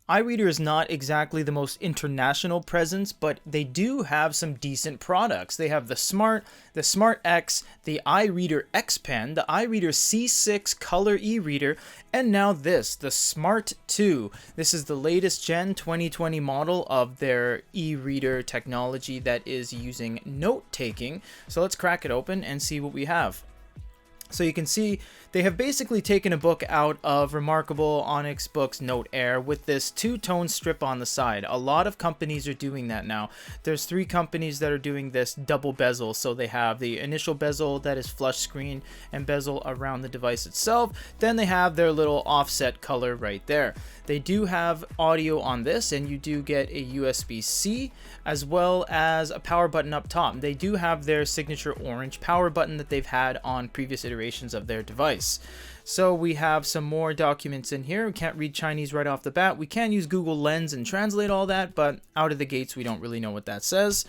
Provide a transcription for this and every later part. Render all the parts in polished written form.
iReader is not exactly the most international presence, but they do have some decent products. They have the Smart X, the iReader X Pen, the iReader C6 Color e-reader, and now this, the Smart 2. This is the latest Gen 2020 model of their e-reader technology that is using note taking. So let's crack it open and see what we have. So you can see they have basically taken a book out of Remarkable Onyx Books Note Air with this two-tone strip on the side. A lot of companies are doing that now. There's 3 companies that are doing this double bezel. So they have the initial bezel that is flush screen and bezel around the device itself. Then they have their little offset color right there. They do have audio on this, and you do get a USB-C as well as a power button up top. They do have their signature orange power button that they've had on previous iterations of their device. So we have some more documents in here. We can't read Chinese right off the bat. We can use Google Lens and translate all that, but out of the gates we don't really know what that says.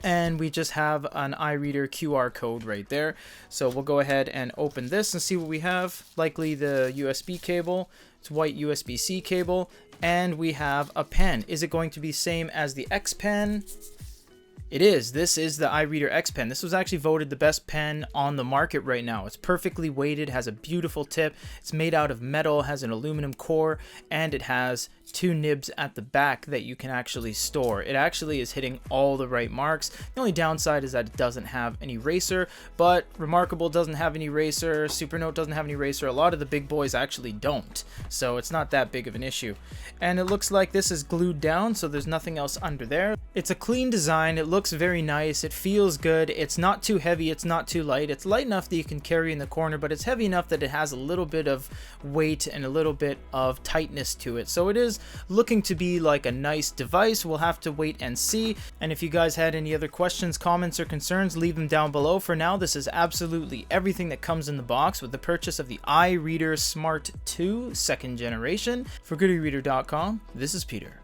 And we just have an iReader QR code right there. So we'll go ahead and open this and see what we have. Likely the USB cable. It's white USB-C cable. And we have a pen. Is it going to be same as the X Pen? It is. This is the iReader X Pen. This was actually voted the best pen on the market right now. It's perfectly weighted, has a beautiful tip. It's made out of metal, has an aluminum core, and it has 2 nibs at the back that you can actually store. It actually is hitting all the right marks. The only downside is that it doesn't have an eraser, but Remarkable doesn't have an eraser, Supernote doesn't have an eraser. A lot of the big boys actually don't, so it's not that big of an issue. And it looks like this is glued down, so there's nothing else under there. It's a clean design. It looks very nice. It feels good. It's not too heavy. It's not too light. It's light enough that you can carry in the corner, but it's heavy enough that it has a little bit of weight and a little bit of tightness to it. So it is looking to be like a nice device. We'll have to wait and see. And if you guys had any other questions, comments, or concerns, leave them down below. For now, this is absolutely everything that comes in the box with the purchase of the iReader Smart 2 2nd generation. For GoodEreader.com, this is Peter.